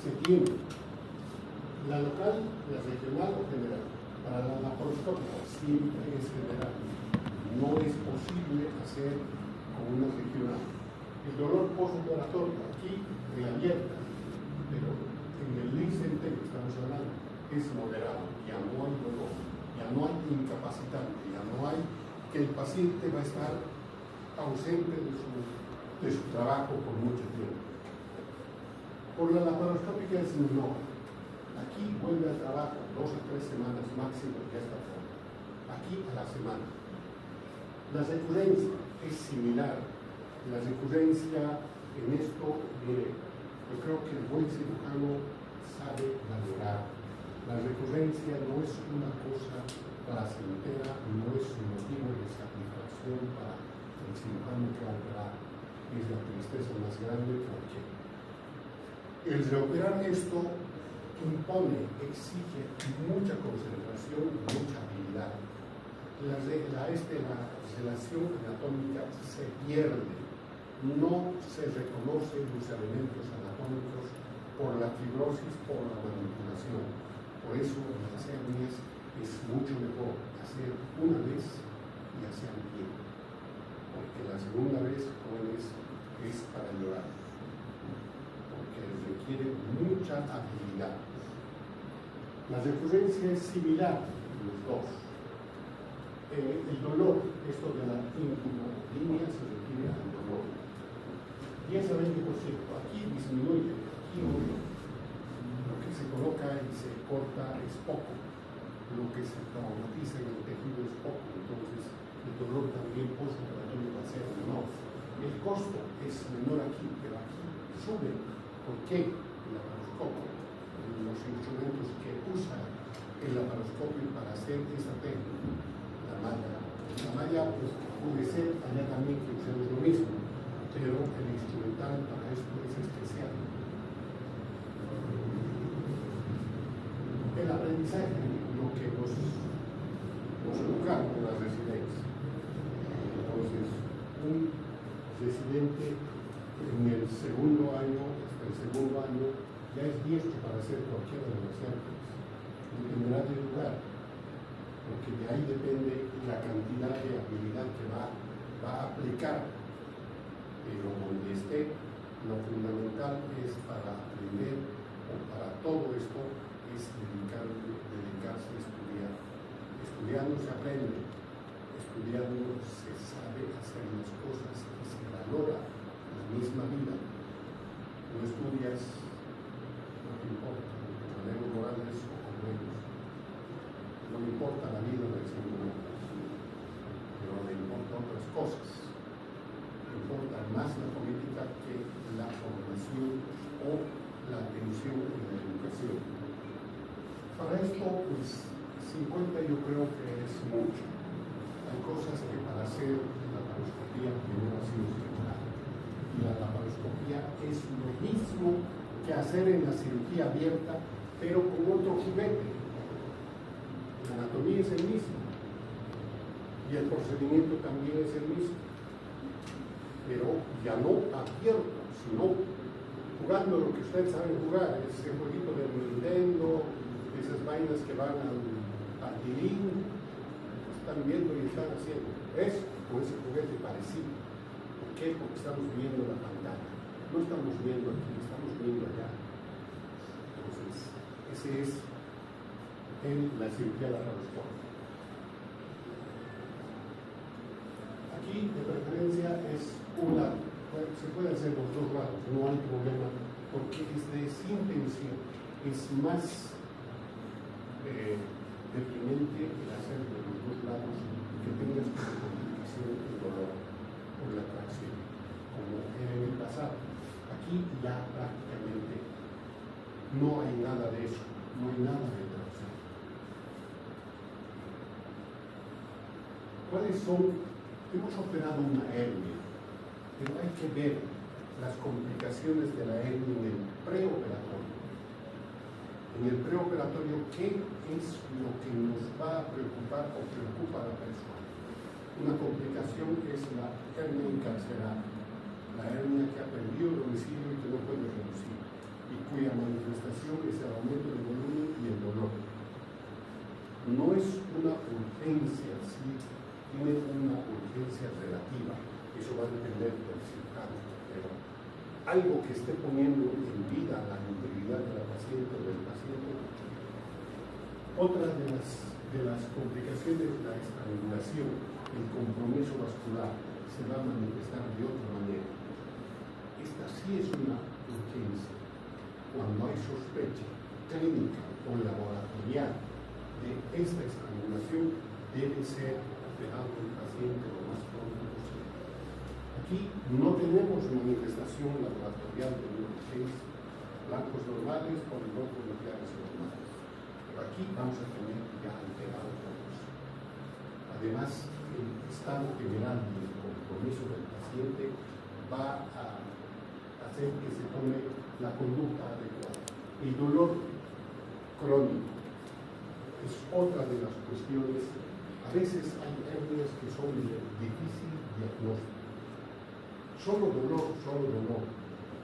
se tiene la local, la regional o general. Para la laparoscópica siempre es general. No es posible hacer con una regional. El dolor postoperatorio, aquí en la abierta, pero en el LICENTE que estamos hablando, es moderado. Ya no hay dolor, ya no hay incapacitante, ya no hay que el paciente va a estar ausente de su trabajo por mucho tiempo. Por la laparoscópica es no. Aquí vuelve al trabajo 2 a 3 semanas máximo, ya está fuera. Aquí a la semana. La recurrencia es similar. La recurrencia en esto, mire, yo creo que el buen cirujano sabe valorar. La recurrencia no es una cosa placentera, no es un motivo de satisfacción para el cirujano que va a operar. Es la tristeza más grande porque el reoperar esto impone, exige mucha concentración, mucha habilidad. La relación anatómica se pierde, no se reconocen los elementos anatómicos por la fibrosis, por la manipulación. Por eso las hernias es mucho mejor hacer una vez y hacer bien, porque la segunda vez, jóvenes, es para llorar, porque requiere mucha habilidad. La recurrencia es similar en los dos. El dolor, esto de la línea se refiere al dolor. 10 a 20%, aquí disminuye, aquí no. Lo que se coloca y se corta es poco, lo que se traumatiza en el tejido es poco, entonces el dolor también postoperatorio va a ser menor. El costo es menor aquí, pero aquí sube. ¿Por qué? El laparoscopio. Los instrumentos que usa el laparoscopio para hacer esa técnica, la malla. La malla pues, puede ser allá también que usemos lo mismo, pero el instrumental para esto es especial. El aprendizaje, lo que nos educaron en la residencia. Entonces, un residente en el segundo año, hasta el segundo año, ya es diestro para hacer cualquiera de las artes. Dependerá del lugar, porque de ahí depende la cantidad de habilidad que va a aplicar. Pero donde esté, lo fundamental es para aprender o para todo esto es dedicarse a estudiar. Estudiando se aprende, estudiando se sabe hacer las cosas y se valora la misma vida. No estudias, no te importa, Leo Morales o como ellos. No le importa la vida del ser humano, pero le importan otras cosas. Le importa más la política que la formación o la atención en la educación. Para esto, pues, 50 yo creo que es mucho. Hay cosas que para hacer la laparoscopía primero ha sido cirujano. Y la laparoscopía es lo mismo que hacer en la cirugía abierta, pero con otro juguete. La anatomía es el mismo. Y el procedimiento también es el mismo. Pero ya no abierto, sino jugando lo que ustedes saben jugar, ese jueguito del Nintendo, esas vainas que van al tilín, están viendo y están haciendo. Es con ese juguete parecido. ¿Por qué? Porque estamos viendo la pantalla. No estamos viendo aquí, estamos viendo allá. Entonces, ese es la cirugía laparoscópica. Aquí, de preferencia, es un lado. Se puede hacer los dos lados, no hay problema, porque es de sin tensión. Es más deprimente el hacer de los dos lados que tengas como complicación el dolor o la tracción, como era en el pasado. Aquí ya prácticamente no hay nada de eso, no hay nada de tracción. ¿Cuáles son? Hemos operado una hernia, pero hay que ver las complicaciones de la hernia en el preoperatorio. En el preoperatorio, ¿qué es lo que nos va a preocupar o preocupa a la persona? Una complicación es la hernia encarcerada, la hernia que ha perdido el domicilio y que no puede reducir, y cuya manifestación reconstrucción es el aumento del volumen y el dolor. No es una urgencia, sí, tiene una urgencia relativa. Eso va a depender del cirujano, pero algo que esté poniendo en vida la integridad de la paciente o del paciente. Otra de las complicaciones de la estrangulación, el compromiso vascular, se va a manifestar de otra manera. Esta sí es una urgencia. Cuando hay sospecha clínica o laboratorial de esta estrangulación, debe ser operado el paciente lo más pronto posible. Aquí no tenemos manifestación laboratorial de neurogenes blancos normales, polilocos nucleares normales. Pero aquí vamos a tener ya alterado otra cosa. Además, el estado general del compromiso del paciente va a hacer que se tome la conducta adecuada. El dolor crónico es otra de las cuestiones. A veces hay hernias que son de difícil diagnóstico. Solo dolor, solo dolor.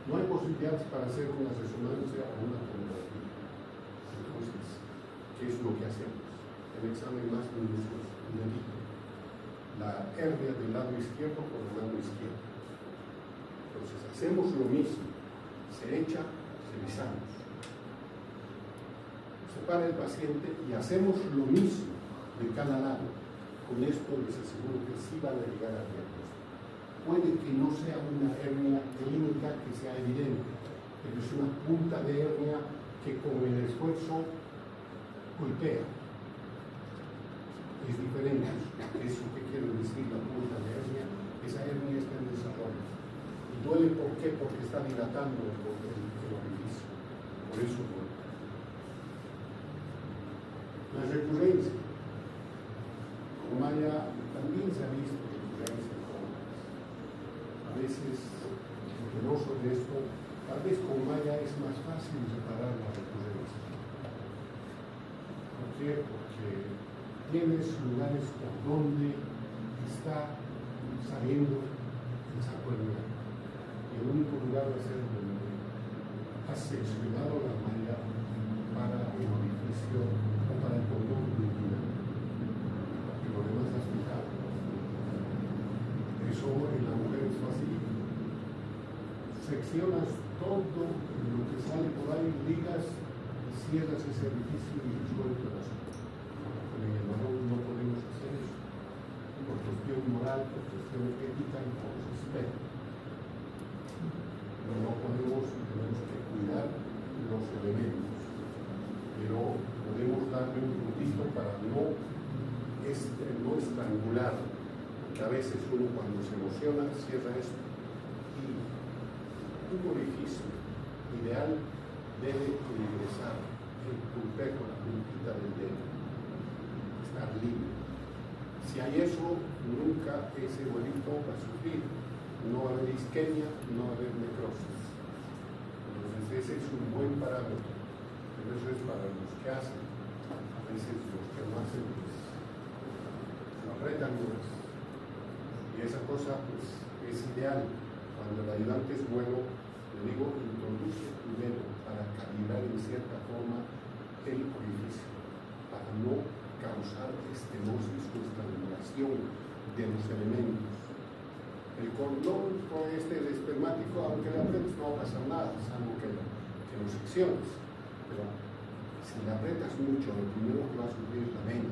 No hay posibilidades para hacer una resonancia o una tomografía. Entonces, ¿qué es lo que hacemos? El examen más minucioso, la hernia del lado izquierdo con el lado izquierdo. Entonces, hacemos lo mismo. Se echa, revisamos. Se para el paciente y hacemos lo mismo de cada lado. Con esto les aseguro que sí van a llegar al diagnóstico. Puede que no sea una hernia clínica que sea evidente, pero es una punta de hernia que con el esfuerzo golpea. Es diferente. Eso que quiero decir, la punta de hernia, esa hernia está en desarrollo. Y duele, ¿por qué? Porque está dilatando el orificio. Por eso duele. La recurrencia. Como Maya también se ha visto recurrencia en jóvenes. A veces, temeroso de esto, tal vez con Maya es más fácil separar la recurrencia. ¿Por qué? Porque tienes lugares por donde está saliendo el saco herniano. Y el único lugar va a ser donde has seccionado la malla para el orificio o para el cordón umbilical. Y lo demás has fijado. Eso en la mujer es fácil. Seccionas todo lo que sale por ahí, ligas y cierras ese orificio y sueltas. En el varón no podemos hacer eso, por cuestión moral, por cuestión ética y por respeto. No podemos y tenemos que cuidar los elementos, pero podemos darle un puntito para no estrangular, porque a veces uno cuando se emociona cierra esto. Y un orificio ideal debe ingresar el pulpejo, la puntita del dedo. Estar libre. Si hay eso, nunca ese huevito va a sufrir. No va a haber isquemia, no va a haber necrosis. Entonces ese es un buen parámetro. Pero eso es para los que hacen. A veces los que no hacen, pues, lo apretan más. Y esa cosa, pues, es ideal. Cuando el ayudante es bueno, le digo, introduce tu dedo para calibrar en cierta forma el orificio, para no causar estenosis o estrangulación de los elementos. El cordón con este espermático, aunque le apretes no va a pasar nada, salvo que lo secciones. Pero si le apretas mucho, lo primero que va a sufrir es la vena,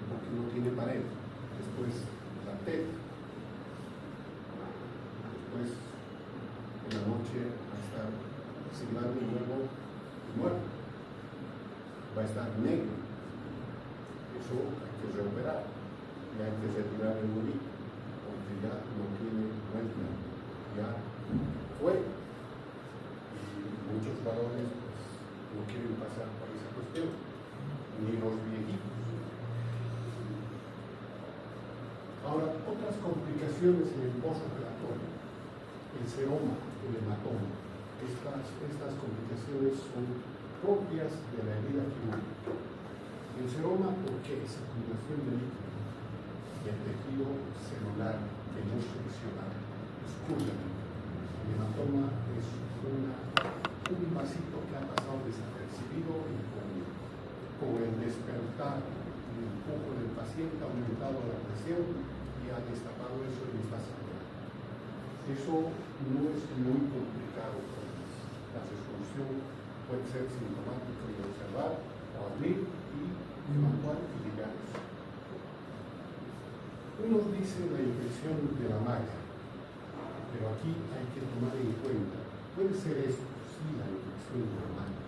porque no tiene pared. Después la teta. Después en la noche va a estar silbando un huevo muerto. Va a estar negro. Eso hay que reoperar y hay que retirar el huevito, porque ya no tiene vuelta, ya fue. Y muchos varones pues, no quieren pasar por esa cuestión, ni los viejitos. Ahora, otras complicaciones en el postoperatorio, el seroma, el hematoma. Estas complicaciones son propias de la herida quirúrgica. El seroma, ¿por qué? Es acumulación de líquido y el tejido celular que no seccionado, escurre. El hematoma es un vasito que ha pasado desapercibido. con el despertar y el empujo del paciente ha aumentado la presión y ha destapado eso y está sangrando. Eso no es muy complicado. La resolución puede ser sintomática y observar o abrir y evacuar y ligar eso. Unos dicen la infección de la malla, pero aquí hay que tomar en cuenta, puede ser esto, sí, la infección de la malla,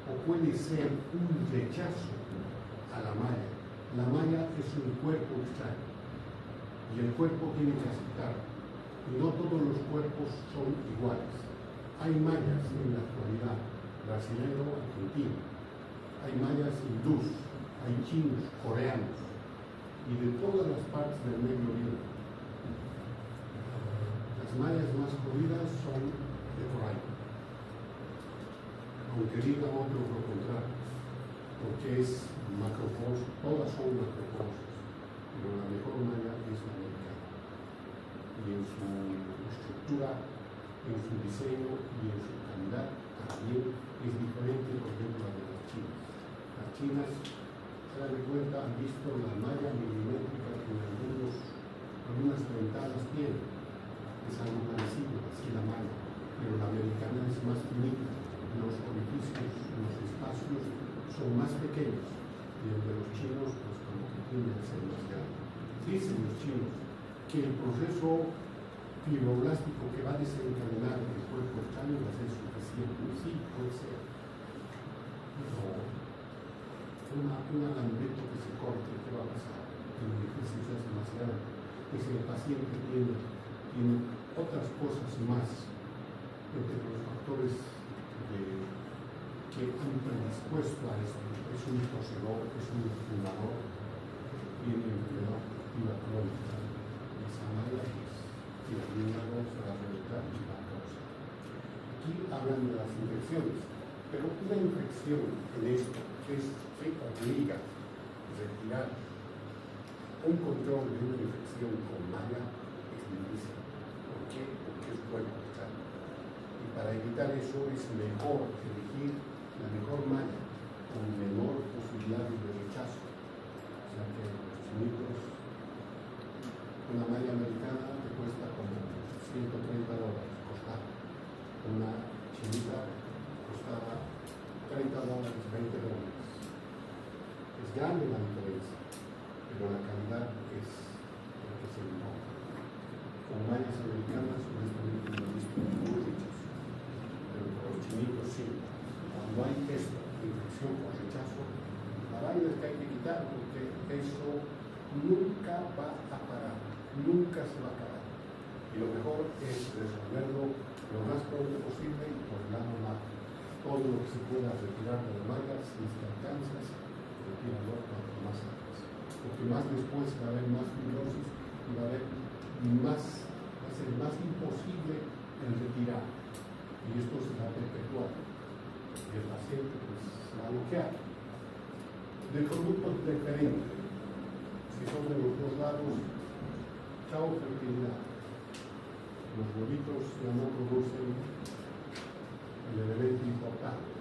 o puede ser un rechazo a la malla. La malla es un cuerpo extraño y el cuerpo tiene que aceptarlo. Y no todos los cuerpos son iguales. Hay mayas en la actualidad, brasileño, argentino, hay mayas hindús, hay chinos, coreanos y de todas las partes del Medio Oriente. Las mayas más jodidas son de coral, aunque diga otro lo contrario, porque es macropósico, todas son macropósicas, pero la mejor malla es la americana. Y en su estructura, en su diseño y en su calidad también es diferente, por ejemplo, a la de las chinas. Las chinas, se dan cuenta, han visto la malla milimétrica que en algunas ventanas tienen. Es algo parecido, así la malla, pero la americana es más finita. Los orificios, los espacios son más pequeños y el de los chinos, pues como que tiende a ser más grande. Dicen los chinos que el proceso fibroblástico que va a desencadenar el cuerpo extraño va a ser suficiente. Sí, puede ser. Pero un alambrito que se corte, ¿qué va a pasar? El orificio se hace más grande. Es el paciente tiene otras cosas más entre los factores que han predispuesto a esto. Es un tosedor, es un fumador, tiene enfermedad crónica. Esa malla y la luego se va a reventar y va a causar. Aquí hablan de las infecciones, pero una infección en esto que obliga a retirar un control de una infección con malla es difícil. ¿Por qué? Porque es cuerpo extraño. Y para evitar eso es mejor elegir la mejor malla con menor posibilidad de rechazo. O sea que los chinitos, una malla americana te cuesta como $130 costaba. Una chinita costaba $30, $20. Es grande la diferencia, pero la calidad es lo que se importa. Con mallas americanas, honestamente no he visto ningún rechazo, pero con los chinitos sí. Cuando hay esta infección por rechazo, la vaina es que hay que quitar porque eso nunca va a parar, nunca se va a acabar. Y lo mejor es resolverlo lo más pronto posible y por el lado más. Todo lo que se pueda retirar de las mallas, si es que alcanzas, retíralo cuanto más antes. Porque más después va a haber más fibrosis y va a ser más imposible el retirar. Y esto se va a perpetuar. Y el paciente pues, se va a bloquear. De productos preferentes, si son de los dos lados, chao fertilidad. Los huevitos ya no producen el elemento importante.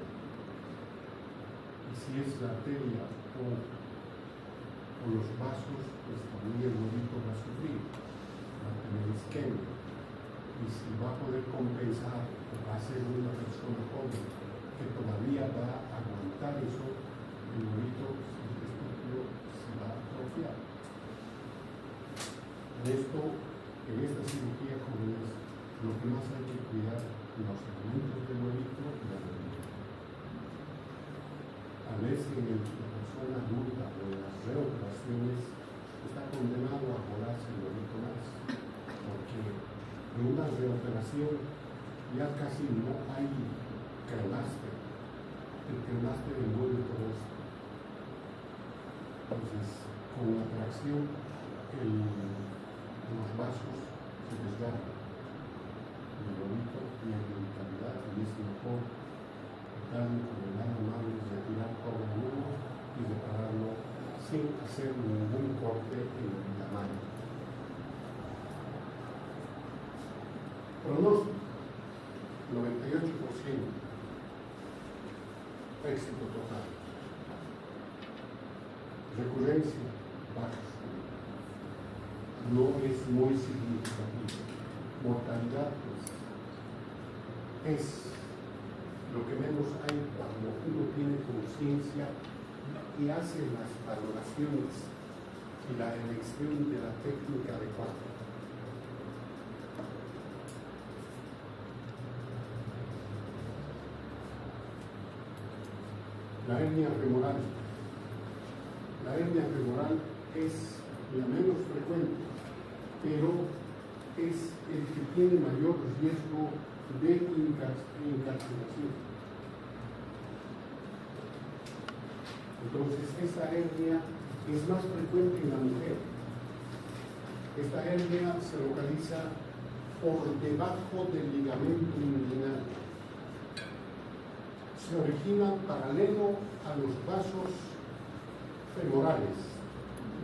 Y si es la arteria o los vasos, pues también el huevito va a sufrir, va a tener isquemia. Y si va a poder compensar, va a ser una persona joven que todavía va a aguantar eso, el huevito, si es estúpido, se va a atrofiar. En esta cirugía, jóvenes, lo que más hay que cuidar los elementos del huevito y la bebida. A veces la persona adulta o en las reoperaciones está condenado a volarse el huevito más, porque en una reoperación ya casi no hay cremaste. El cremaste envuelve todo esto. Entonces, con la tracción, los vasos se desgarran. El huevito pierde vitalidad y es mejor darle con el lado malo y retirar todo el huevo y repararlo sin hacer ningún corte en la mano. Pronóstico, 98%. Éxito total. Recurrencia baja. No es muy significativo. Mortalidad, pues, es lo que menos hay cuando uno tiene conciencia y hace las valoraciones y la elección de la técnica adecuada. La hernia femoral. La hernia femoral es la menos frecuente, pero es el que tiene mayor riesgo de encarcelación. Entonces, esta hernia es más frecuente en la mujer. Esta hernia se localiza por debajo del ligamento inguinal. Se origina paralelo a los vasos femorales,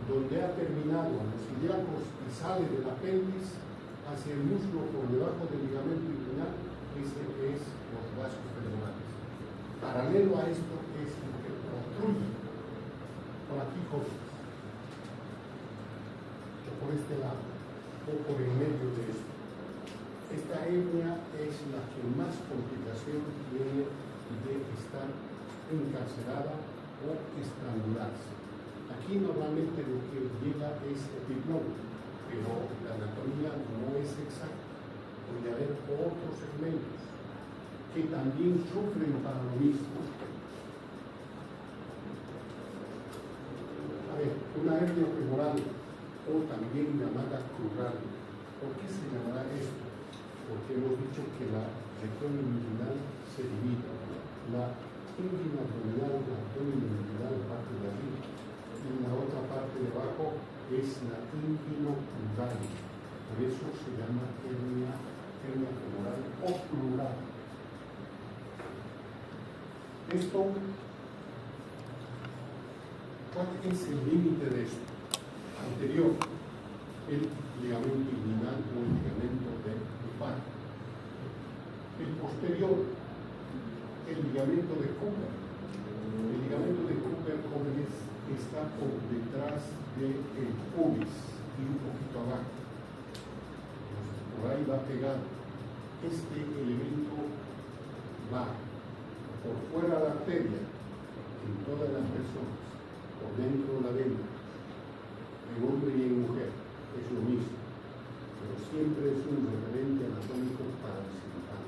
donde ha terminado a los ilíacos y sale del apéndice hacia el muslo por debajo del ligamento inguinal. Ese es los vasos femorales. Paralelo a esto es lo que protruye por aquí, jóvenes, o por este lado, o por el medio de esto. Esta hernia es la que más complicación tiene de estar encarcelada o estrangularse. Aquí normalmente lo que llega es epiplón, pero la anatomía no es exacta. Puede haber otros segmentos que también sufren para lo mismo. A ver, una hernia femoral o también llamada crural. ¿Por qué se llamará esto? Porque hemos dicho que la región inguinal se divide. La inguina abdominal, la abdomen inguinal, la parte de arriba, y la otra parte de abajo es la inguinocrural. Por eso se llama hernia femoral o plural. Esto, ¿cuál es el límite de esto? Anterior, el ligamento inguinal o el ligamento del lumbar. El posterior, el ligamento de Cooper. El ligamento de Cooper, jóvenes, está por detrás del pubis y un poquito abajo. Entonces, por ahí va pegado. Este elemento va por fuera de la arteria, en todas las personas, por dentro de la vena, en hombre y en mujer, es lo mismo, pero siempre es un referente anatómico para el cirujano.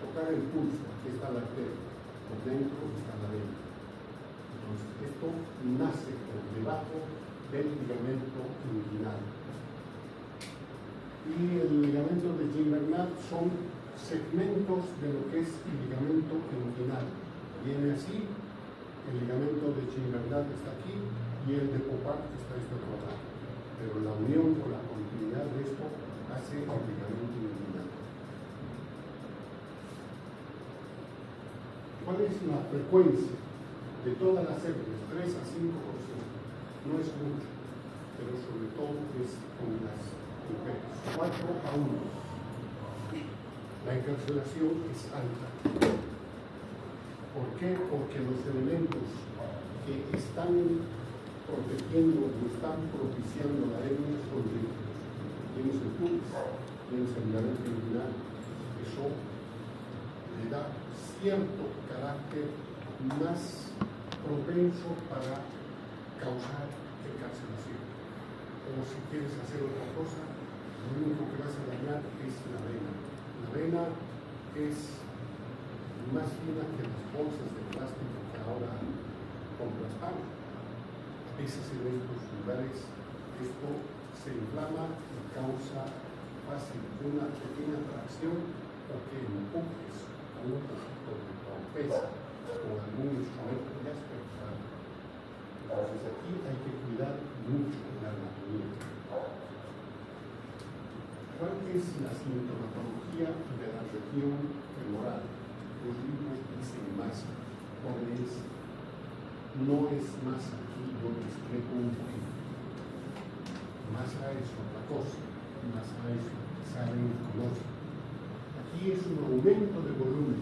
Tocar el pulso, aquí está la arteria, por dentro está la vena. Entonces, esto nace por debajo del ligamento inguinal. Y el ligamento de Gilbert son segmentos de lo que es el ligamento inguinal. Viene así, el ligamento de Gilbert está aquí y el de Popat está este otro lado. Pero la unión o la continuidad de esto hace el ligamento inguinal. ¿Cuál es la frecuencia de todas las hernias? 3 a 5%. No es mucho, pero sobre todo es con las mujeres. 4 a 1. La encarcelación es alta. ¿Por qué? Porque los elementos que están protegiendo o están propiciando la hernia son líquidos. Tienes el pubis, tienes el ligamento inguinal. Eso le da cierto carácter más propenso para causar encarcelación. O si quieres hacer otra cosa, lo único que vas a dañar es la vena. La vena es más fina que las bolsas de plástico que ahora compras pan. A veces en estos lugares esto se inflama y causa fácil una pequeña tracción o que empujes a un poquito de torpeza o algún instrumento ya espectral. Entonces aquí hay que cuidar mucho la anatomía. ¿Cuál es la sintomatología de la región femoral? Los libros dicen masa, jóvenes, no es masa, aquí yo discrepo un poquito. Masa es otra cosa, masa es lo que saben y conocen. Aquí es un aumento de volumen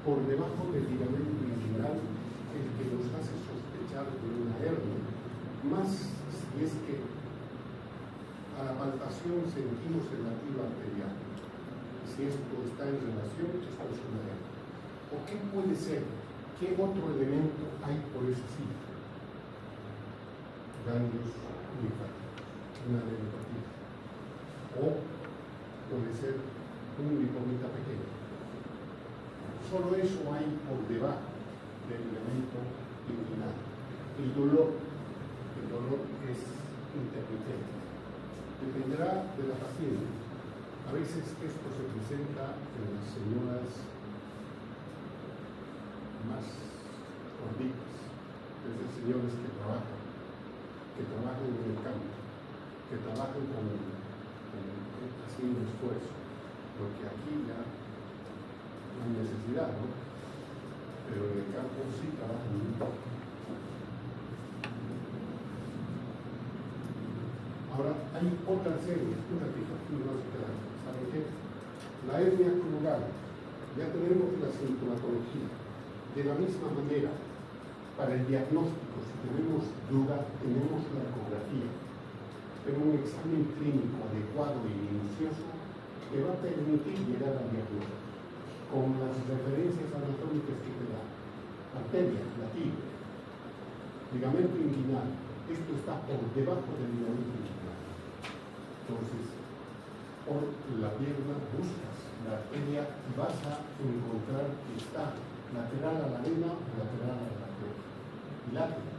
por debajo del ligamento inguinal, el que nos hace sospechar de una hernia, más si es que a la palpación sentimos el latido arterial. Si esto está en relación, esto es una hernia. ¿O qué puede ser? ¿Qué otro elemento hay por ese sitio? Ganglios linfáticos, una adenocarpita. O puede ser un lipomita pequeño. Solo eso hay por debajo del elemento inguinal. El dolor es intermitente. Dependerá de la paciente. A veces esto se presenta en las señoras más gorditas, es decir, señores que trabajan en el campo, que trabajan haciendo esfuerzo, porque aquí ya no hay necesidad, ¿no? Pero en el campo sí trabajan mucho. Ahora, hay otras hernias, una fisiológica, ¿saben qué? La hernia crural, ya tenemos la sintomatología. De la misma manera, para el diagnóstico, si tenemos duda, tenemos la ecografía. Pero un examen clínico adecuado y minucioso te va a permitir llegar al diagnóstico, con las referencias anatómicas que te da. Arteria, latido, ligamento inguinal, esto está por debajo del ligamento inguinal. Entonces, por la pierna buscas la arteria y vas a encontrar que está lateral a la vena o lateral a la arteria. Bilateral.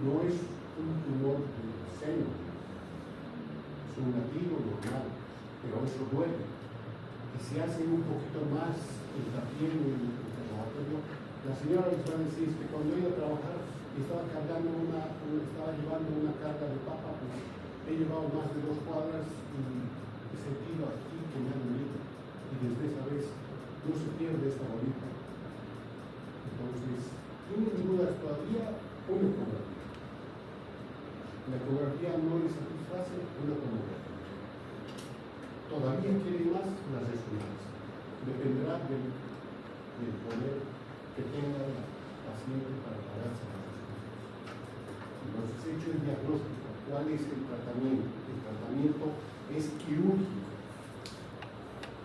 No es un tumor del seno, es un latido normal, pero eso duele. Y si hace un poquito más hincapié en el interrogatorio, la señora les va a decir que cuando iba a trabajar estaba llevando una carga de papa, pues he llevado más de 2 cuadras y he sentido aquí que me ha dolido. Y desde esa vez no se pierde esta bolita. Entonces, ¿tienen dudas todavía? Una ecografía. La ecografía no le satisface, una tomografía. Todavía quieren más las resonancias. Dependerá del poder que tenga la paciente para pagarse las resonancias. Entonces, hecho el diagnóstico, ¿cuál es el tratamiento? El tratamiento es quirúrgico.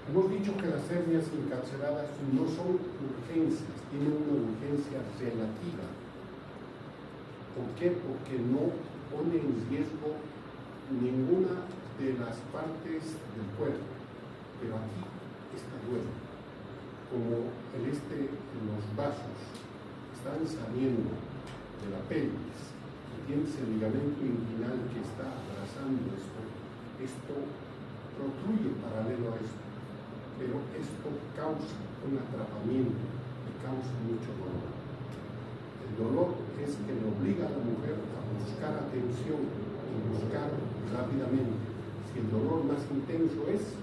Hemos dicho que las hernias encarceradas no son urgencias, tienen una urgencia relativa. ¿Por qué? Porque no pone en riesgo ninguna de las partes del cuerpo, pero aquí está duelo. Como los vasos están saliendo de la pelvis y tienes el ligamento inguinal que está abrazando esto protruye paralelo a esto, pero esto causa un atrapamiento y causa mucho dolor. El dolor es que le obliga a la mujer a buscar atención y buscar rápidamente. Si el dolor más intenso es,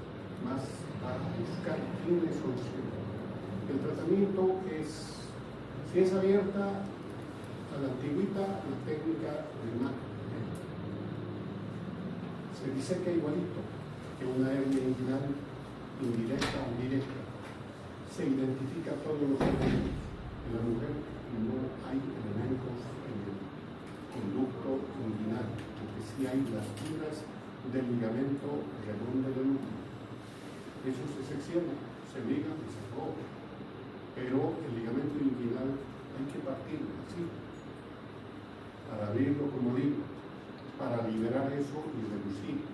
más va a buscar quién le soluciona. El tratamiento es, si es abierta a la antigüita, la técnica del MAC. Se diseca igualito que una hernia inguinal indirecta o directa. Se identifica todos los elementos. En la mujer no hay elementos en el conducto inguinal, porque sí hay las fibras del ligamento redondo del útero. Eso se secciona, se liga y se corta. Pero el ligamento inguinal hay que partirlo así, para abrirlo como digo, para liberar eso y reducir.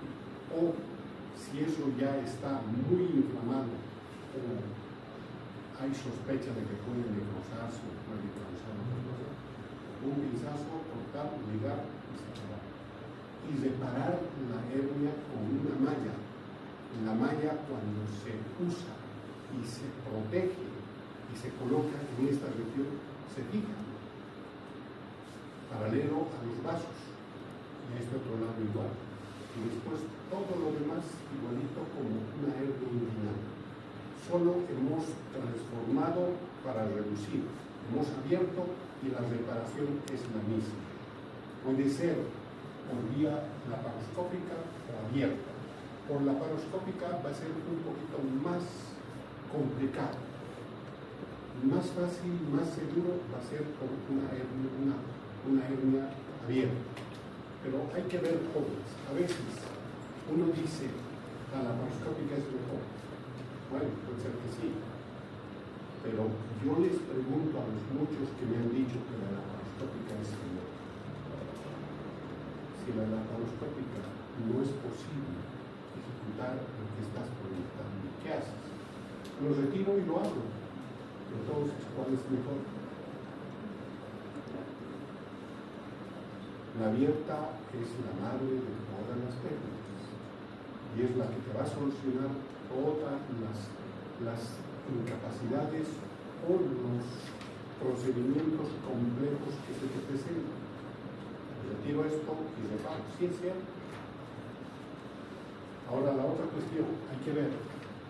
O si eso ya está muy inflamado o hay sospecha de que puede necrosarse o puede causar otra cosa, un pinzazo, cortar, ligar y separar. Y reparar la hernia con una malla. La malla, cuando se usa y se protege y se coloca en esta región, se fija paralelo a los vasos y a este otro lado igual. Y después todo lo demás igualito como una hernia inguinal. Solo hemos transformado para reducir, hemos abierto y la reparación es la misma. Puede ser por vía laparoscópica o abierta. Por laparoscópica va a ser un poquito más complicado. Más fácil, más seguro va a ser por una hernia abierto. Pero hay que ver jóvenes. A veces uno dice, la laparoscópica es mejor. Bueno, puede ser que sí. Pero yo les pregunto a los muchos que me han dicho que la laparoscópica es mejor. Si la laparoscópica no es posible ejecutar lo que estás proyectando, ¿qué haces? Lo retiro y lo hago. Entonces, ¿cuál es mejor? La abierta es la madre de todas las técnicas y es la que te va a solucionar todas las incapacidades o los procedimientos complejos que se te presentan. Retiro esto y reparo. ¿Sí es cierto? Ahora la otra cuestión, hay que ver.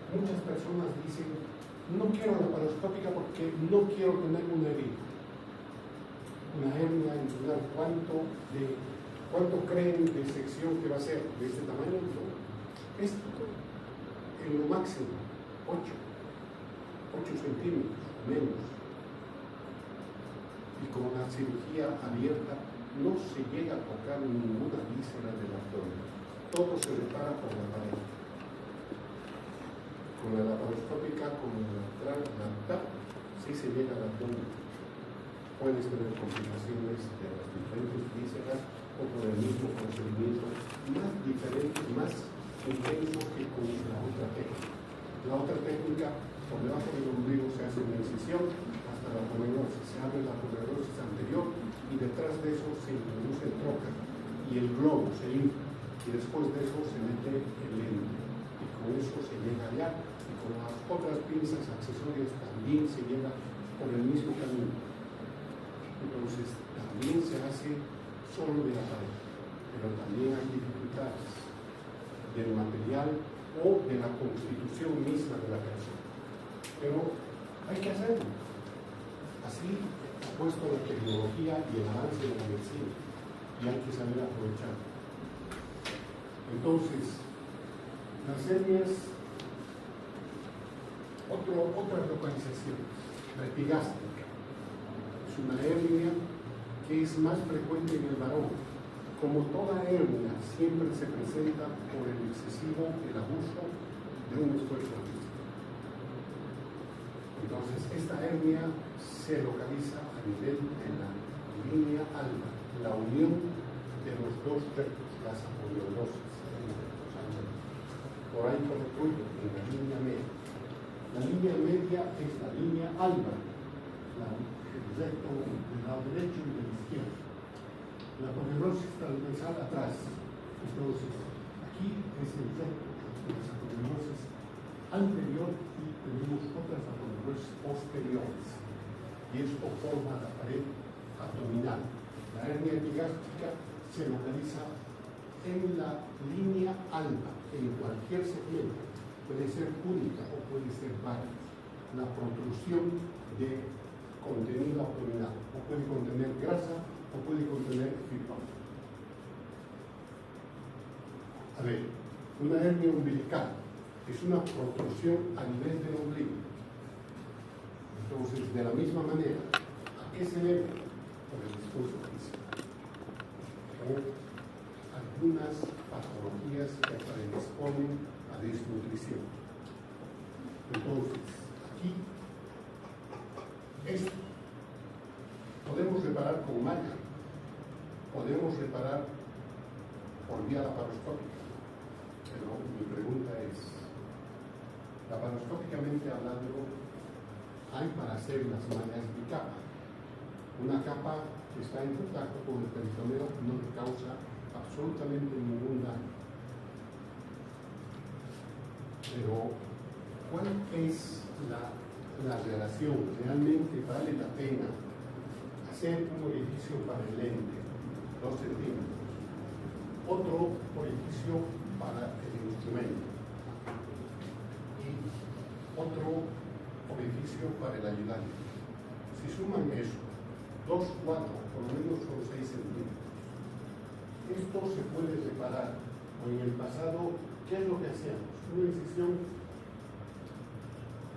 Muchas personas dicen, no quiero la laparoscópica porque no quiero tener una herida. Una hernia inguinal, ¿cuánto creen de sección que va a ser? ¿De este tamaño? No. Esto, en lo máximo, 8 centímetros, menos. Y con la cirugía abierta no se llega a tocar ninguna víscera del abdomen. Todo se repara por la pared. Con la laparoscópica, con la TAP, sí se llega al abdomen. Puedes tener complicaciones de las diferentes vísceras o por el mismo procedimiento más diferente, más intenso que con la otra técnica. La otra técnica, por debajo del ombligo se hace una incisión hasta la aponeurose, se abre la aponeurose anterior y detrás de eso se introduce el trócano y el globo se infla y después de eso se mete el lente y con eso se llega allá y con las otras pinzas accesorias también se llega por el mismo camino. Entonces, también se hace solo de la pared, pero también hay dificultades del material o de la constitución misma de la persona. Pero hay que hacerlo. Así ha puesto la tecnología y el avance de la medicina y hay que saber aprovecharlo. Entonces, las hernias, otras localizaciones, la epigástrica. Es una hernia que es más frecuente en el varón. Como toda hernia, siempre se presenta por el abuso de un esfuerzo físico. Entonces, esta hernia se localiza a nivel de la línea alba, la unión de los dos rectos, las aponeuroses. Por ahí concluyo en la línea media. La línea media es la línea alba, el recto del lado derecho y del izquierdo. La aponeurose transversal atrás. Entonces, aquí es el recto de las aponeuroses anterior y tenemos otras aponeuroses posteriores. Y esto forma la pared abdominal. La hernia epigástrica se localiza en la línea alba, en cualquier segmento. Puede ser única o puede ser varias. La protrusión de contenido abdominal, o puede contener grasa o puede contener fibra. A ver, una hernia umbilical es una protrusión a nivel del ombligo. Entonces, de la misma manera, ¿a qué se debe? Por el esfuerzo físico. O algunas patologías que predisponen a desnutrición. Entonces, aquí esto podemos reparar con malla, podemos reparar por vía laparoscópica, pero mi pregunta es, laparoscópicamente hablando, hay para hacer las mallas bicapa. Una capa que está en contacto con el peritoneo no le causa absolutamente ningún daño. Pero, ¿cuál es la relación? ¿Realmente vale la pena hacer un orificio para el lente, 2 centímetros, otro orificio para el instrumento y otro orificio para el ayudante? Si suman eso, 2, 4, por lo menos son 6 centímetros. Esto se puede reparar, o en el pasado, ¿qué es lo que hacíamos? Una incisión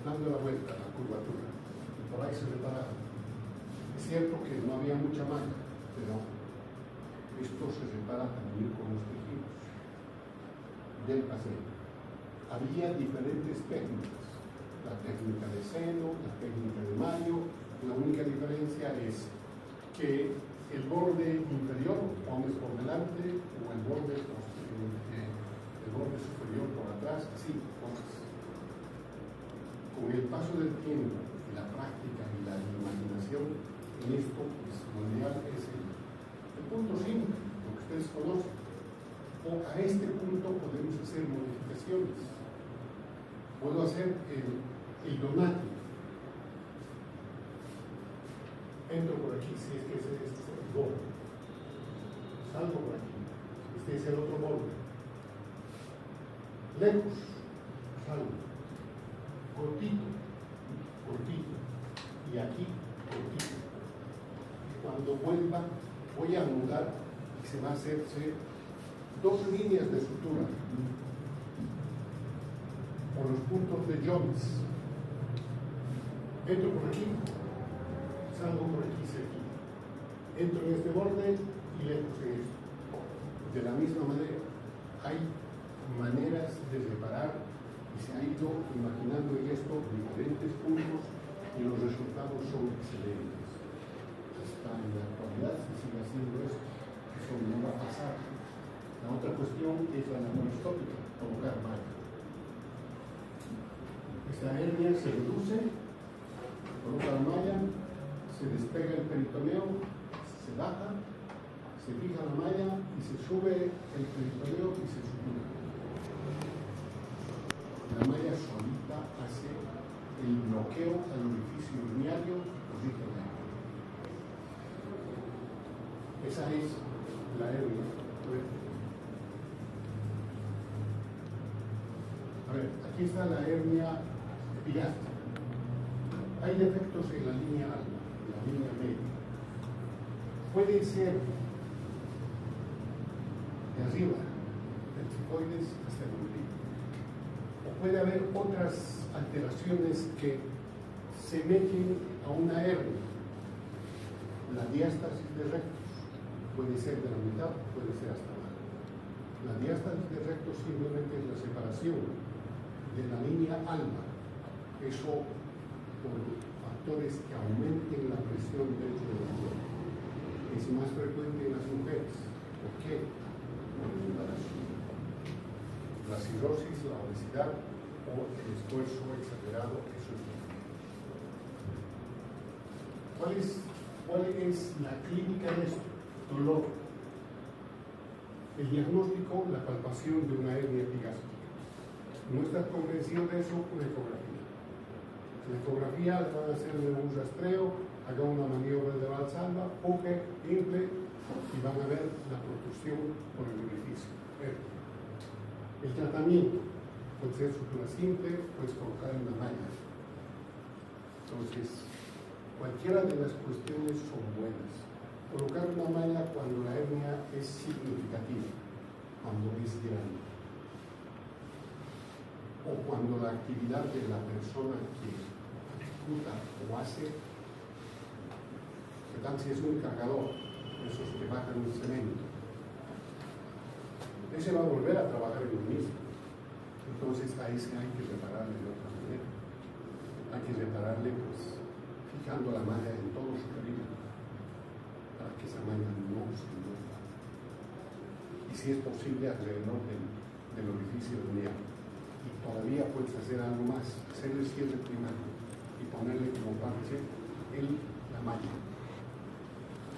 dando la vuelta a la curvatura, y por ahí se reparaba. Es cierto que no había mucha malla, pero Esto se separa también con los tejidos del paciente. Había diferentes técnicas, la técnica de seno, la técnica de mayo. La única diferencia es que el borde inferior pones por delante o el borde superior por atrás, así, cosas. Con el paso del tiempo y la práctica y la imaginación, en esto pues, lo ideal es el punto simple, lo que ustedes conocen. O a este punto podemos hacer modificaciones. Puedo hacer el donati. Entro por aquí, si es que este es el borde. Salgo por aquí. Este es el otro borde. Lejos. Salgo. Cortito. Cortito. Y aquí, cortito. Cuando vuelva, voy a anudar y se va a hacerse 2 líneas de sutura por los puntos de Jones. Entro por aquí, salgo por aquí cerquita. Entro en este borde y lejos en esto. De la misma manera, hay maneras de separar y se ha ido imaginando en esto diferentes puntos y los resultados son excelentes. Hasta en la actualidad se sigue haciendo esto, eso no va a pasar. La otra cuestión es la laparoscópica, colocar malla. Esta hernia se reduce, coloca la malla, se despega el peritoneo, se baja, se fija la malla y se sube el peritoneo y se sutura. La malla solita hace el bloqueo al orificio urinario y corrige la hernia. Esa es la hernia. A ver, aquí está la hernia epigástica. Hay defectos en la línea alta, en la línea media. Puede ser de arriba, del cifoides hasta el ombligo. O puede haber otras alteraciones que se meten a una hernia. La diástasis de rectos puede ser de la mitad, puede ser hasta abajo. La diástasis de rectos simplemente es la separación de la línea alba, eso por factores que aumenten la presión dentro del cuerpo. Es más frecuente en las mujeres. ¿Por qué? Por el embarazo. La cirrosis, la obesidad o el esfuerzo exagerado, eso es diferente. ¿Cuál es la clínica de esto? Dolor. El diagnóstico, la palpación de una hernia epigástica. No estás convencido de eso, una ecografía. La ecografía le van a hacer un rastreo, haga una maniobra de Valsalva, puje, infle y van a ver la protrusión por el orificio. El tratamiento puede ser sutura simple, puedes colocar una malla. Entonces, cualquiera de las cuestiones son buenas. Colocar una malla cuando la hernia es significativa, cuando es grande. O cuando la actividad de la persona que ejecuta o hace, ¿qué tal si es un cargador? Esos que bajan un cemento. Ese va a volver a trabajar en lo mismo. Entonces a ese hay que repararle de otra manera. Hay que repararle pues fijando la malla en todo su perímetro para que esa malla no se mueva. Y si es posible alrededor del orificio urinary. Y todavía puedes hacer algo más, hacer el cierre primario y ponerle como parte la malla.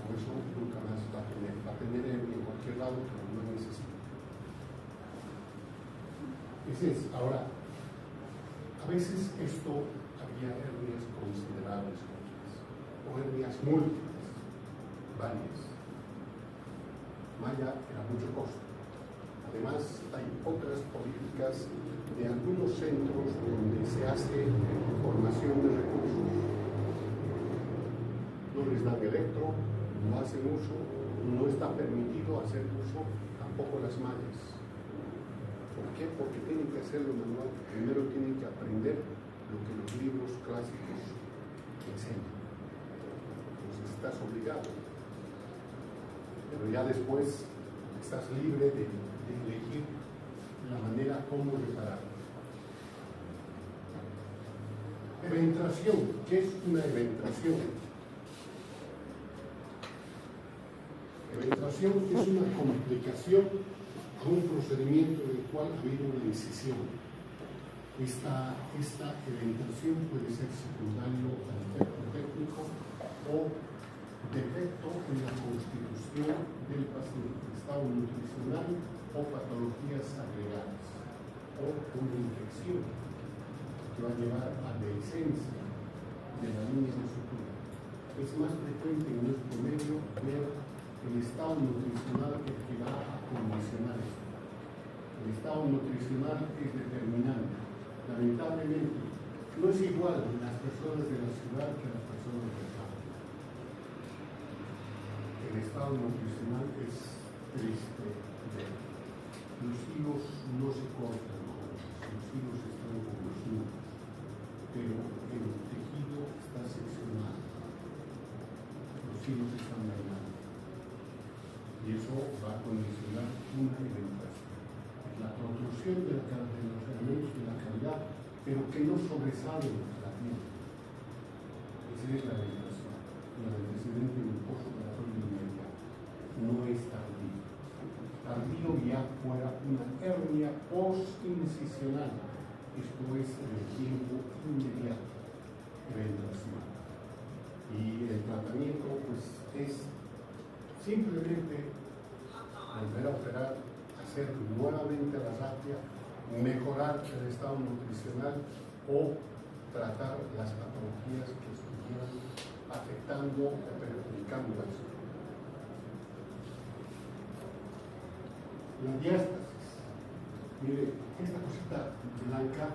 Por eso nunca más va a tener hernia en cualquier lado, pero no necesita. Ahora, a veces esto había hernias considerables o hernias múltiples, varias. Malla era mucho costo. Además, hay otras políticas de algunos centros donde se hace formación de recursos. No les dan electro, no hacen uso, no está permitido hacer uso tampoco las mallas. ¿Por qué? Porque tienen que hacerlo manual. Primero tienen que aprender lo que los libros clásicos enseñan. Entonces estás obligado. pero ya después estás libre de elegir la manera como reparar. Eventración. ¿Qué es una eventración? Eventración es una complicación a un procedimiento en el cual ha habido una incisión. Esta eventración puede ser secundario al efecto técnico o defecto en la constitución del paciente, estado nutricional o patologías agregadas, o una infección que va a llevar a la esencia de la línea de sutura. Es más frecuente en nuestro medio ver el estado nutricional que va a condicionar esto. El estado nutricional es determinante. Lamentablemente, no es igual las personas de la ciudad que las personas del campo. El estado nutricional es triste. Los hilos no se cortan, los hilos están como los nudos, pero el tejido está seccionado, los hilos están dañados, y eso va a condicionar una eventración. La protrusión de los elementos de la cavidad, pero que no sobresalen la piel. Esa es la eventración. El antecedente mucoso operatorio inmediato no es tardío. Tardío ya fuera una hernia post-incisional. Esto es en el tiempo inmediato, eventración. Y el tratamiento pues es simplemente volver a operar, hacer nuevamente la terapia, mejorar el estado nutricional o tratar las patologías que estuvieran afectando o perjudicando a eso. La diástasis. Mire, esta cosita blanca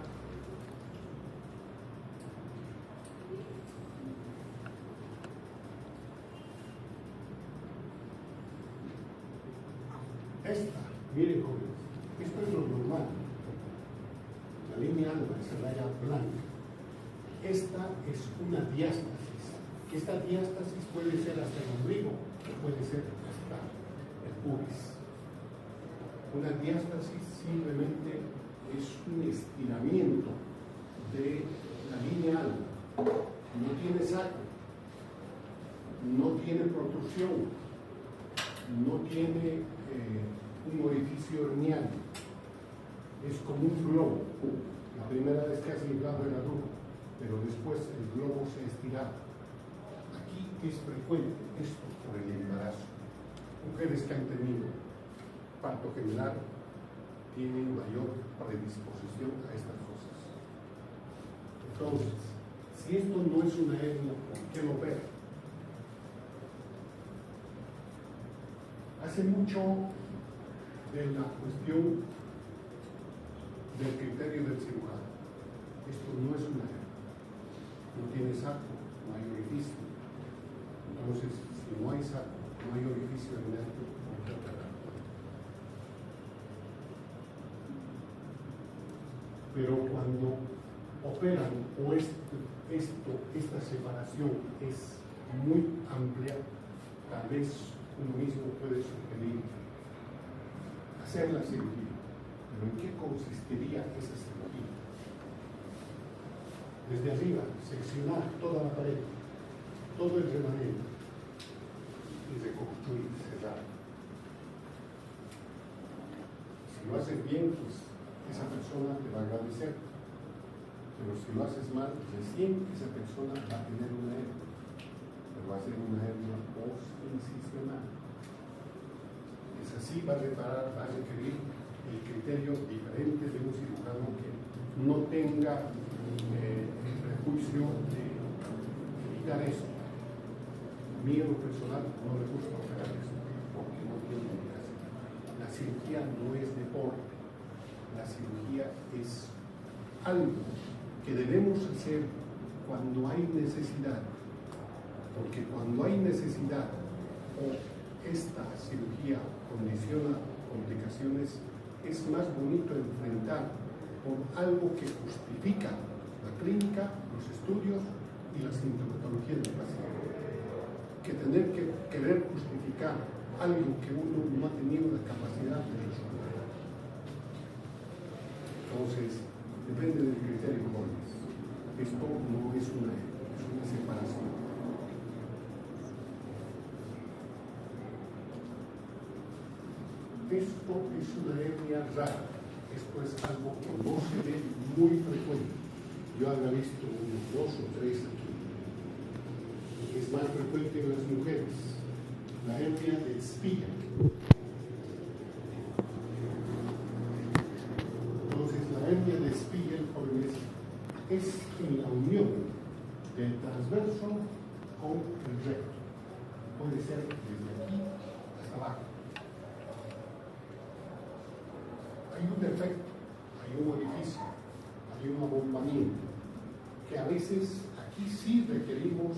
miren jóvenes, esto es lo normal. La línea alba es la raya blanca. Esta es una diástasis. Esta diástasis puede ser hasta el ombligo o puede ser hasta el pubis. Una diástasis simplemente es un estiramiento de la línea alba. No tiene saco, no tiene protrusión, no tiene un orificio herniano, es como un globo. La primera vez que has inflado era duro, pero después el globo se estiraba. Aquí es frecuente esto por el embarazo. Mujeres que han tenido parto gemelar tienen mayor predisposición a estas cosas. Entonces, si esto no es una hernia, ¿por qué lo opera? Hace mucho de la cuestión del criterio del cirujano. Esto no es una hernia. No tiene saco, no hay orificio. Entonces, si no hay saco, no hay orificio herniano, ¿por qué operar? Pero cuando operan o esta separación es muy amplia, tal vez uno mismo puede sugerir hacer la cirugía. ¿Pero en qué consistiría esa cirugía? Desde arriba, seccionar toda la pared, todo el remanente y reconstruir, cerrar. Si lo haces bien, pues esa persona te va a agradecer. Pero si lo haces mal, recién esa persona va a tener una hernia. Pero va a ser una hernia post-incisional. Es así, va a requerir el criterio diferente de un cirujano que no tenga el prejuicio de evitar eso. A mí en lo personal no me gusta operar eso porque no tiene indicación. La cirugía no es deporte, la cirugía es algo que debemos hacer cuando hay necesidad, porque cuando hay necesidad o esta cirugía condiciona complicaciones, es más bonito enfrentar por algo que justifica la clínica, los estudios y la sintomatología del paciente, que tener que querer justificar algo que uno no ha tenido la capacidad de resolver. Entonces, depende del criterio jóvenes. Esto no es una separación. Esto es una hernia rara. Esto es algo que no se ve muy frecuente. Yo había visto unos 2 o 3 aquí. Es más frecuente en las mujeres. La hernia de Spiegel. Entonces, la hernia de Spiegel, jóvenes, es en la unión del transverso con el recto. Puede ser desde aquí hasta abajo. Hay un defecto, hay un orificio, hay un abombamiento, que a veces aquí sí requerimos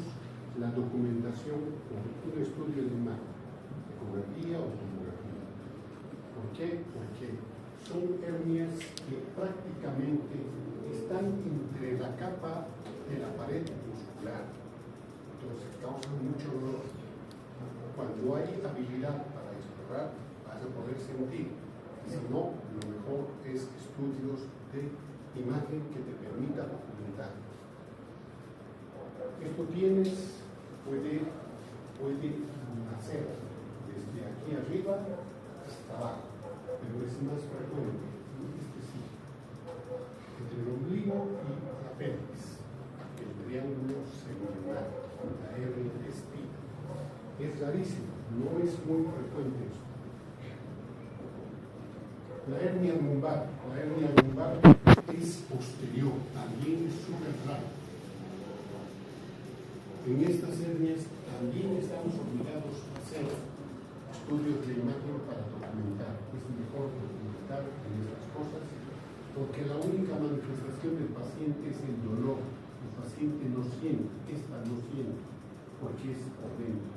la documentación o un estudio de imagen, ecografía o tomografía. ¿Por qué? Porque son hernias que prácticamente están entre la capa de la pared muscular, entonces causan mucho dolor. Cuando hay habilidad para explorar, vas a poder sentir. Si no, lo mejor es estudios de imagen que te permita documentar. Esto puede nacer desde aquí arriba hasta abajo, pero es más frecuente, este sí, entre el ombligo y la pelvis, el triángulo segmental, la hernia de Spiegel. Es rarísimo, no es muy frecuente esto. La hernia lumbar es posterior, también es súper raro. En estas hernias también estamos obligados a hacer estudios de imagen para documentar. Es mejor documentar en estas cosas porque la única manifestación del paciente es el dolor. El paciente no siente, esta no siente porque es por dentro.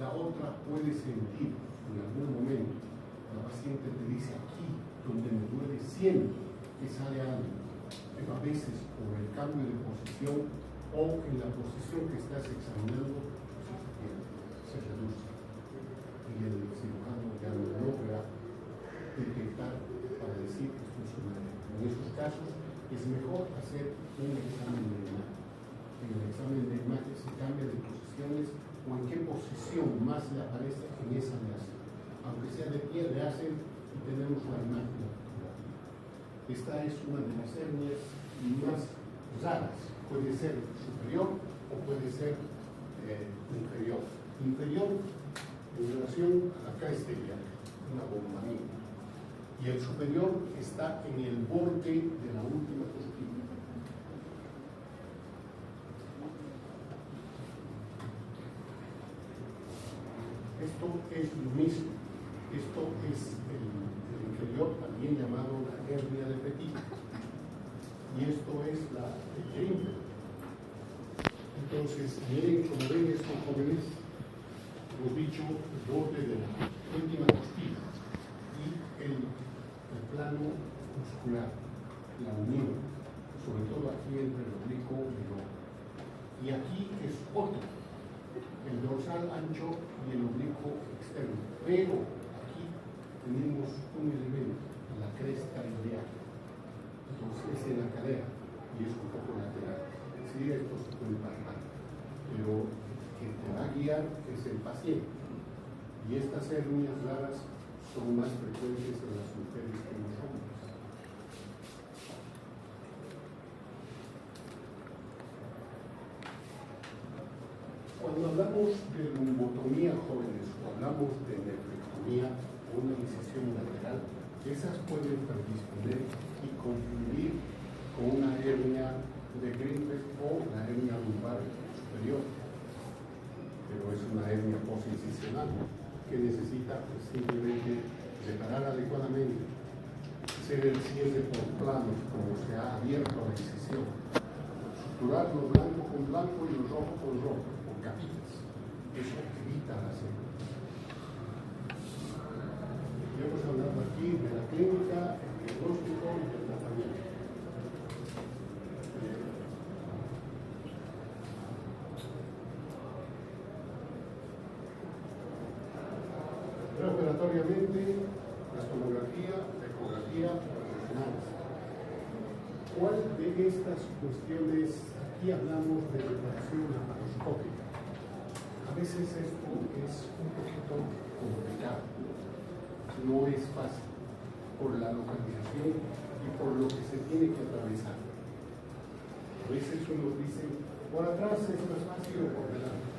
La otra puede sentir en algún momento. La paciente te dice aquí, donde me duele, siento que sale algo, pero a veces por el cambio de posición o en la posición que estás examinando, se reduce. Y el cirujano ya no logra detectar para decir que esto es una hernia. En esos casos es mejor hacer un examen de imagen. En el examen de imagen se cambia de posiciones o en qué posición más le aparece en esa masa. Aunque sea de pie, le hacen y tenemos la imagen. Esta es una de las hernias más raras. Puede ser superior o puede ser inferior. Inferior en relación a la cresteria, una abombamiento. Y el superior está en el borde de la última costilla. Esto es lo mismo. Esto es el inferior, también llamado la hernia de Petit. Y esto es la Greenberg. Entonces, miren como ven estos jóvenes, hemos dicho el borde de la última costilla y el plano muscular, la unión, sobre todo aquí entre el oblicuo y el ojo. Y aquí es otro, el dorsal ancho y el oblicuo externo. Pero aquí tenemos un elemento, la cresta iliaca. Entonces es en la cadera y es un poco lateral. Sí, esto se puede palpar, pero quien te va a guiar es el paciente. Y estas hernias raras son más frecuentes en las mujeres que en los hombres. Cuando hablamos de lumbotomía, jóvenes, o hablamos de nefrectomía o una incisión lateral, esas pueden predisponer y confundir con una hernia de Greenberg o la hernia lumbar superior. Pero es una hernia posincisional que necesita simplemente reparar adecuadamente, hacer el cierre por plano, como se ha abierto la incisión, suturar lo blanco con blanco y lo rojo con rojo, por capitas. Eso evita la hernias. Hemos hablado aquí de la clínica, el diagnóstico y el tratamiento. obligatoriamente la tomografía, la ecografía profesionales. ¿Cuál de estas cuestiones, aquí hablamos de reparación laparoscópica? A veces esto es un poquito complicado, no es fácil por la localización y por lo que se tiene que atravesar. A veces uno dice, por atrás es más fácil o por delante.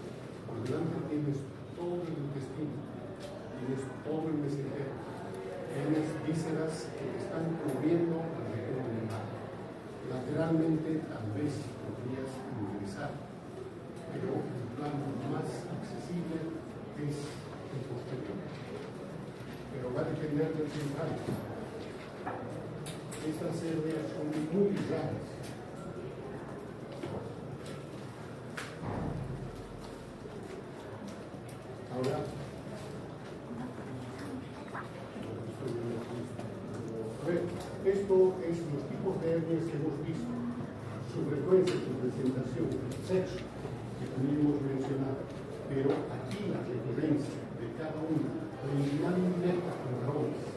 Por delante tienes todo el intestino, tienes todo el mesentero, tienes vísceras que están cubriendo la región lumbar. Lateralmente tal vez podrías ingresar, pero el plano más accesible es el posterior. Pero va a depender del central. Estas hernias son muy raras. Ahora, a ver, esto es los tipos de hernias que hemos visto, su frecuencia, su presentación, el sexo, que también hemos mencionado, pero aquí la recurrencia de cada una, la inguinal indirecta con varones,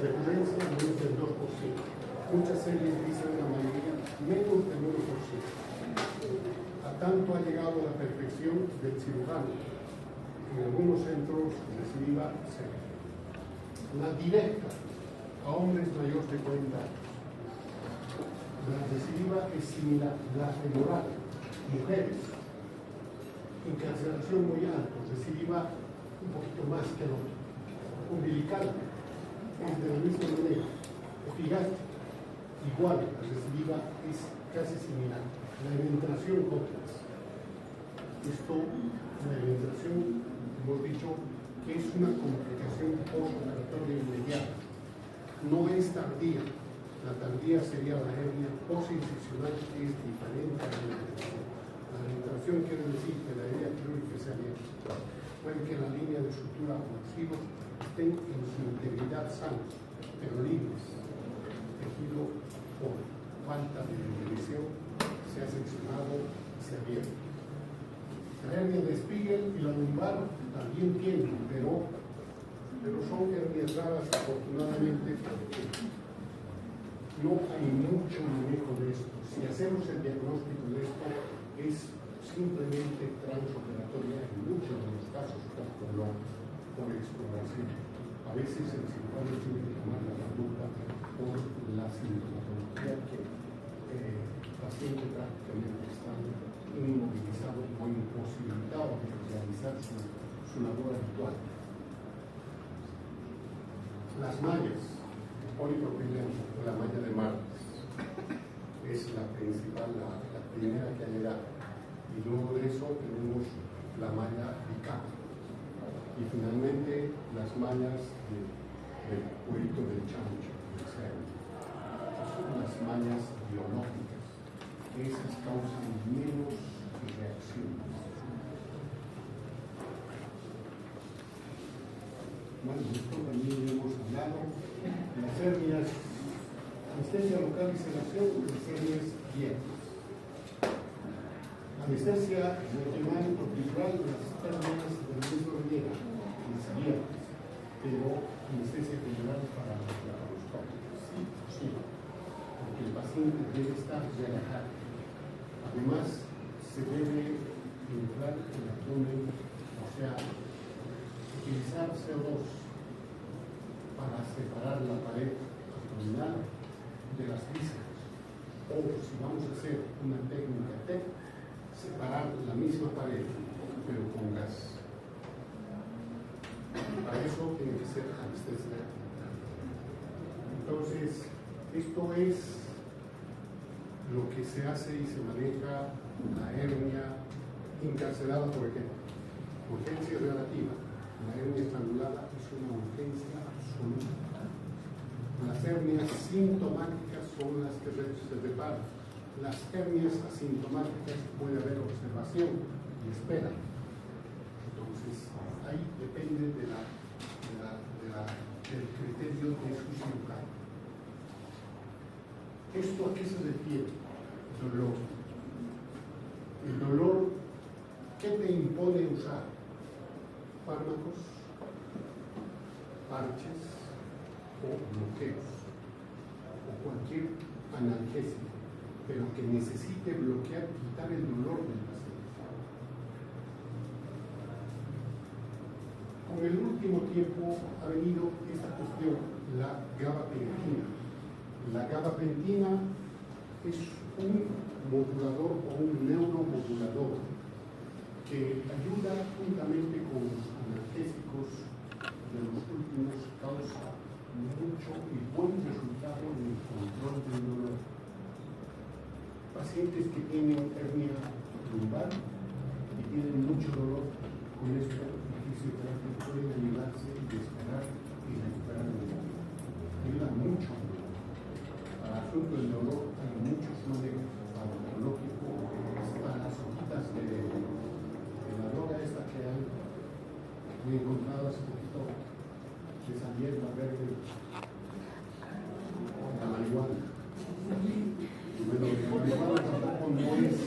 recurrencia menos del 2%. Muchas series dicen la mayoría menos del 1%. A tanto ha llegado la perfección del cirujano. En algunos centros recidiva cero. La directa a hombres mayores de 40 años. La recidiva es similar. La femoral, mujeres, encarcelación muy alta, recidiva un poquito más que el otro. Umbilical es de la misma manera. Epigástica, igual, la recidiva es casi similar. La eventración cócleas. Esto, la eventración, hemos dicho que es una complicación postoperatoria inmediata. No es tardía. La tardía sería la hernia posincisional, que es diferente a la eventración. La eventración quiere decir que la hernia quirúrgica se abierta. Puede que la línea de sutura o exivos estén en su integridad sanos, pero libres. El tejido, por falta de definición, se ha seccionado y se abierto. La hernia de Spiegel y la lumbar también tienen, pero son hernias raras, afortunadamente, porque no hay mucho manejo de esto. Si hacemos el diagnóstico de esto, es simplemente transoperatoria en muchos de los casos, por exploración. A veces el cirujano tiene que tomar la conducta por la sintomatología que el paciente prácticamente está inmovilizado o imposibilitado de realizar su labor habitual. Las mallas, polipropileno, la malla de Martes, es la principal, la primera que hay edad. Y luego de eso tenemos la malla bicapa. Y finalmente las mallas del cuerito del chancho, del cerdo. Son las mallas biológicas. Esas causan menos reacciones. Bueno, esto también hemos hablado. Las hernias, anestesia local y sedación, las hernias abiertas. Anestesia regional o epidural, las hernias de la misma manera, las abiertas, pero anestesia general para la laparoscópica. Sí, porque el paciente debe estar relajado. Además, se debe inflar el abdomen, o sea, utilizar CO2 para separar la pared abdominal de las vísceras. O si vamos a hacer una técnica TEC, separar la misma pared, pero con gas. Para eso tiene que ser anestesia. Entonces, esto es lo que se hace y se maneja la hernia encarcelada, por ejemplo. Urgencia relativa. La hernia estrangulada es una urgencia absoluta. Las hernias sintomáticas son las que se reparan. Las hernias asintomáticas puede haber observación y espera. Entonces, ahí depende del criterio de su cirujano. ¿Esto a qué se refiere? Dolor. El dolor, ¿qué te impone usar? Fármacos, parches o bloqueos o cualquier analgésico, pero que necesite bloquear, quitar el dolor del paciente. Con el último tiempo ha venido esta cuestión, la gabapentina. La gabapentina es un modulador o un neuromodulador que ayuda juntamente con los analgésicos de los últimos, causa mucho y buen resultado en el control del dolor. Pacientes que tienen hernia lumbar y tienen mucho dolor, con esto la fisioterapia puede ayudarse y esperar y recuperar el dolor. Ayuda mucho al dolor. Para el asunto del dolor hay muchos modelos farmacológicos, están las hojitas de la droga esta que hay, me he encontrado hace poquito, esa hierba verde, la marihuana. Bueno, la marihuana tampoco no es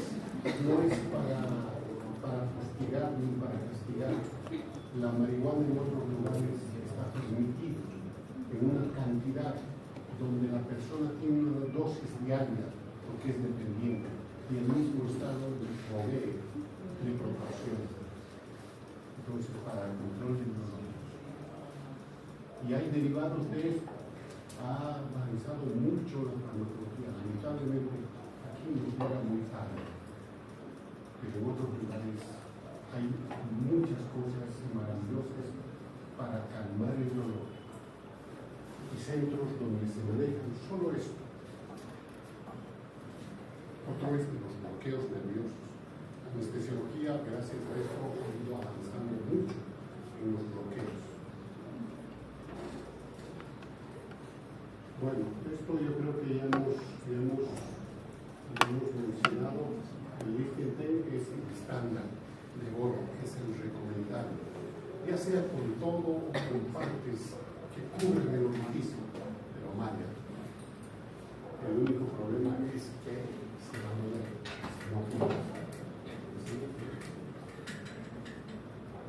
para castigar ni para castigar. La marihuana en otros lugares está permitida en una cantidad donde la persona tiene una dosis diaria porque es dependiente y el mismo estado le provee, le proporciona. Entonces, para el control del dolor. Y hay derivados de esto. Ha avanzado mucho la farmacología. Lamentablemente, aquí nos llega muy tarde. Pero en otros lugares hay muchas cosas maravillosas para calmar el dolor. Y centros donde se manejan solo esto. Otro es de los bloqueos nerviosos. La anestesiología, gracias a esto, ha ido avanzando mucho en los bloqueos. Bueno, esto yo creo que ya hemos mencionado. El Liechtenstein es el estándar de oro, es el recomendable, ya sea con todo o con partes que cubren el orificio, pero malla. El único problema es que se va a doler, no cura. ¿Sí?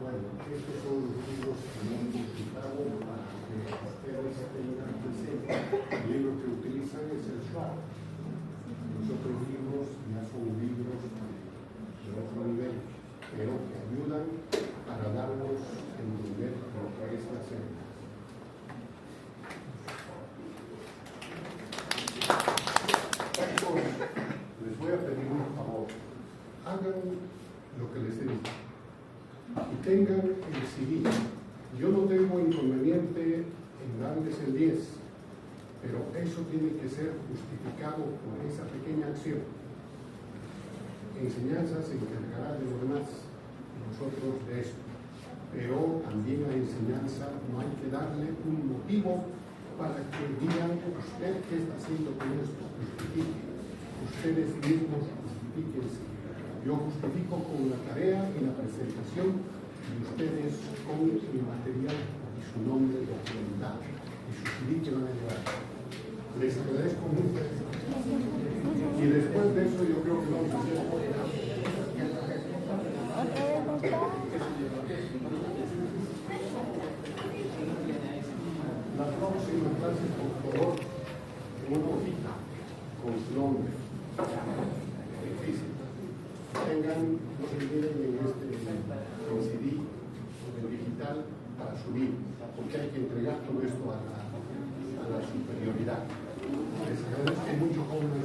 Bueno, estos son los libros que hemos consultado para que ustedes tengan presente. El libro que utilizan es el Schwab. Los otros libros ya son libros de otro nivel, pero que ayudan para darnos a entender lo que es la célula. Les voy a pedir un favor. Hagan lo que les he dicho y tengan el CD. Yo no tengo inconveniente en darles el 10, pero eso tiene que ser justificado por esa pequeña acción. Enseñanza se encargará de lo demás, nosotros de esto. Pero también la enseñanza no hay que darle un motivo para que digan usted qué está haciendo con esto, justifique. Ustedes mismos justifíquense. Yo justifico con la tarea y la presentación y ustedes con el material y su nombre documentado y su CD que van a llevar. Les agradezco mucho. Y después de eso yo creo que vamos a hacer la próxima clase, por favor, una hojita con su nombre. Difícil. Tengan, no se olviden en CD o en digital para subir, porque hay que entregar todo esto a la superioridad. Les agradezco mucho, jóvenes.